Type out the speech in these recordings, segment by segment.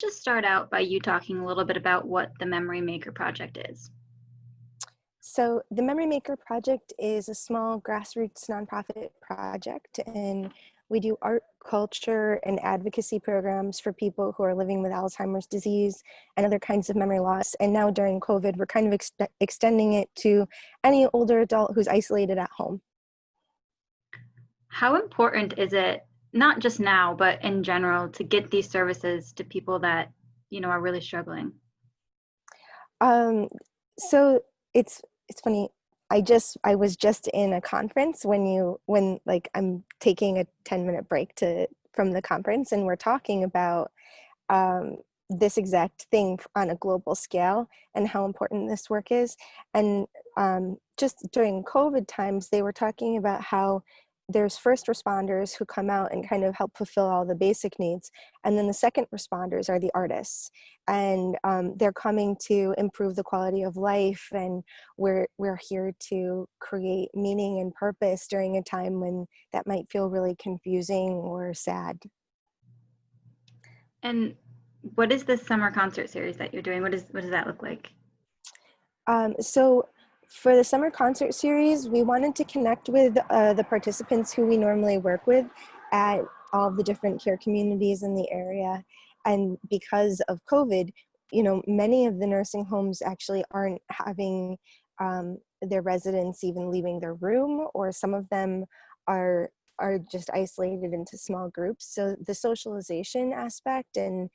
Just start out by you talking a little bit about what the Memory Maker project is. So the Memory Maker project is a small grassroots nonprofit project, and we do art, culture, and advocacy programs for people who are living with Alzheimer's disease and other kinds of memory loss. And now during COVID, we're kind of extending it to any older adult who's isolated at home. How important is it, not just now, but in general, to get these services to people that, are really struggling? Um, so it's funny. I was just in a conference when like I'm taking a 10-minute break from the conference, and we're talking about um, this exact thing on a global scale and how important this work is. And just during COVID times, they were talking about how there's first responders who come out and kind of help fulfill all the basic needs. And then the second responders are the artists. And they're coming to improve the quality of life. And we're here to create meaning and purpose during a time when that might feel really confusing or sad. And what is this summer concert series that you're doing? What does that look like? So for the summer concert series, we wanted to connect with the participants who we normally work with at all the different care communities in the area. And because of COVID, many of the nursing homes actually aren't having their residents even leaving their room, or some of them are just isolated into small groups. So the socialization aspect and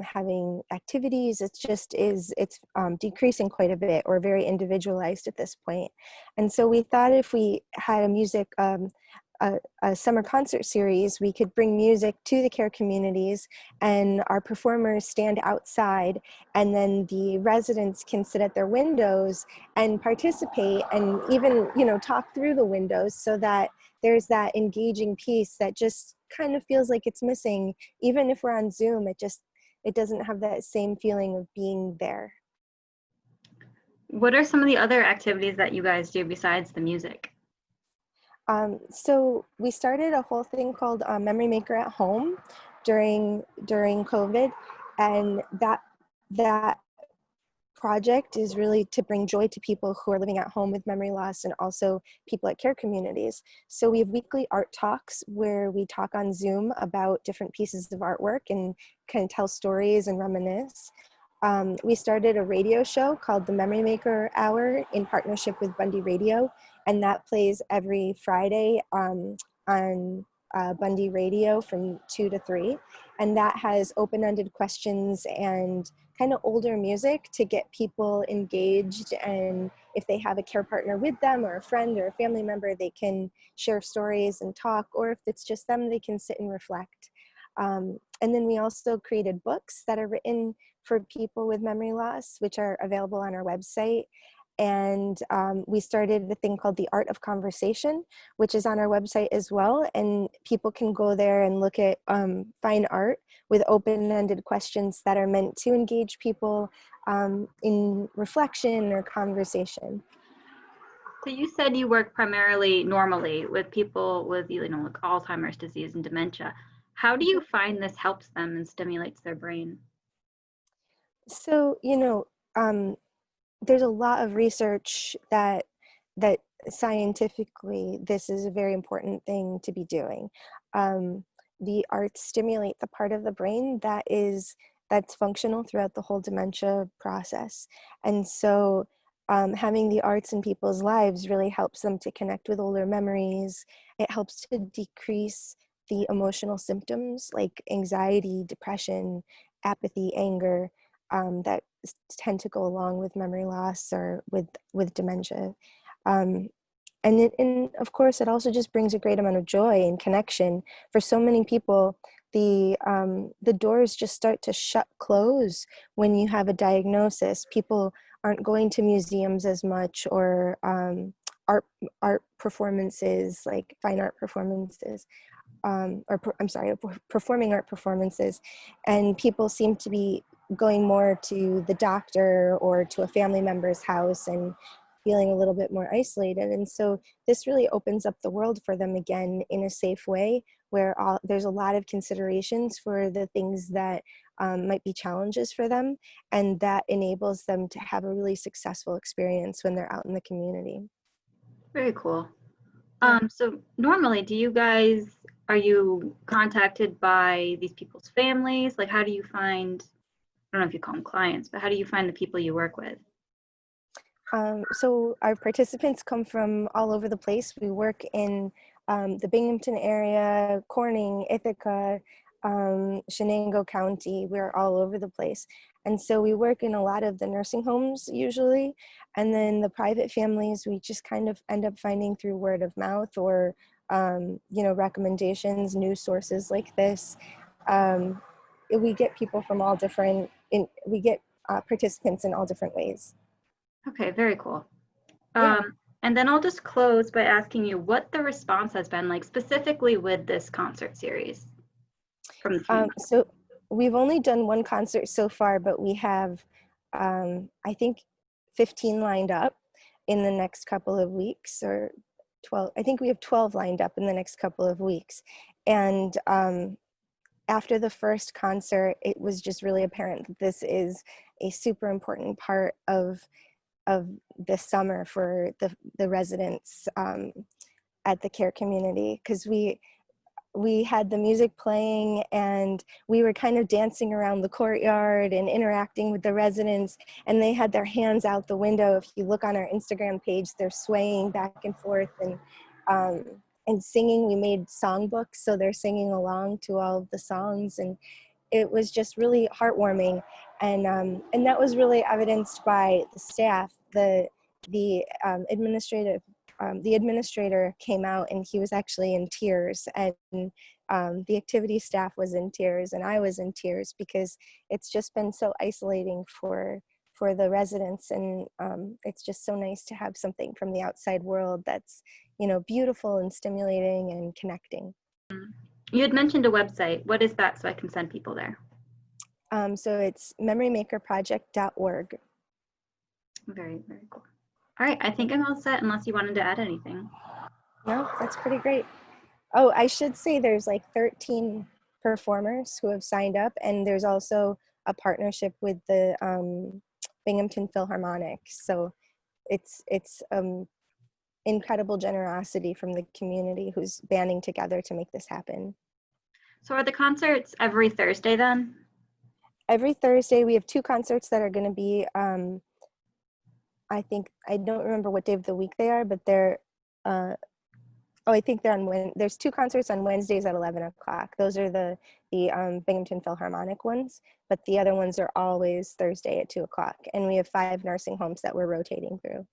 having activities, it's decreasing quite a bit, or very individualized at this point. And so we thought if we had a summer concert series, we could bring music to the care communities, and our performers stand outside, and then the residents can sit at their windows and participate, and even talk through the windows, so that there's that engaging piece that just kind of feels like it's missing. Even if we're on Zoom, it doesn't have that same feeling of being there. What are some of the other activities that you guys do besides the music? So we started a whole thing called Memory Maker at Home during COVID, and that project is really to bring joy to people who are living at home with memory loss, and also people at care communities. So we have weekly art talks where we talk on Zoom about different pieces of artwork and kind of tell stories and reminisce. We started a radio show called the Memory Maker Hour in partnership with Bundy Radio, and that plays every Friday on Bundy Radio from 2 to 3. And that has open-ended questions and kind of older music to get people engaged. And if they have a care partner with them, or a friend or a family member, they can share stories and talk, or if it's just them, they can sit and reflect. And then we also created books that are written for people with memory loss, which are available on our website. And we started a thing called The Art of Conversation, which is on our website as well. And people can go there and look at fine art with open-ended questions that are meant to engage people in reflection or conversation. So you said you work primarily normally with people with, like Alzheimer's disease and dementia. How do you find this helps them and stimulates their brain? So, there's a lot of research that scientifically this is a very important thing to be doing. The arts stimulate the part of the brain that's functional throughout the whole dementia process. And so having the arts in people's lives really helps them to connect with older memories. It helps to decrease the emotional symptoms like anxiety, depression, apathy, anger, that tend to go along with memory loss or with dementia. And of course, it also just brings a great amount of joy and connection. For so many people, the doors just start to close when you have a diagnosis. People aren't going to museums as much, or art performances, like fine art performances. Performing art performances, and people seem to be going more to the doctor or to a family member's house and feeling a little bit more isolated. And so this really opens up the world for them again in a safe way, where there's a lot of considerations for the things that might be challenges for them, and that enables them to have a really successful experience when they're out in the community. Very cool. Yeah. So normally, are you contacted by these people's families? Like, how do you find, I don't know if you call them clients, but how do you find the people you work with? So our participants come from all over the place. We work in the Binghamton area, Corning, Ithaca, Shenango County. We're all over the place. And so we work in a lot of the nursing homes usually. And then the private families, we just kind of end up finding through word of mouth or, recommendations, news sources like this. We get people from all different, we get participants in all different ways. Okay, very cool. Yeah. And then I'll just close by asking you what the response has been like specifically with this concert series from the team. So we've only done one concert so far, but we have, I think, 15 lined up in the next couple of weeks, or 12. I think we have 12 lined up in the next couple of weeks. And after the first concert, it was just really apparent that this is a super important part of the summer for the residents at the care community, because we had the music playing and we were kind of dancing around the courtyard and interacting with the residents, and they had their hands out the window. If you look on our Instagram page, they're swaying back and forth and singing. We made songbooks, so they're singing along to all of the songs, and it was just really heartwarming. And that was really evidenced by the staff. The administrator came out and he was actually in tears, and the activity staff was in tears, and I was in tears, because it's just been so isolating for the residents, and it's just so nice to have something from the outside world that's, beautiful and stimulating and connecting. You had mentioned a website. What is that so I can send people there? So it's memorymakerproject.org. Very, very cool. All right, I think I'm all set unless you wanted to add anything. No, that's pretty great. Oh, I should say there's like 13 performers who have signed up, and there's also a partnership with the Binghamton Philharmonic. So it's incredible generosity from the community who's banding together to make this happen. So are the concerts every Thursday then? Every Thursday, we have two concerts that are going to be, I don't remember what day of the week they are, but they're, I think they're there's two concerts on Wednesdays at 11 o'clock. Those are the Binghamton Philharmonic ones, but the other ones are always Thursday at 2 o'clock. And we have 5 nursing homes that we're rotating through.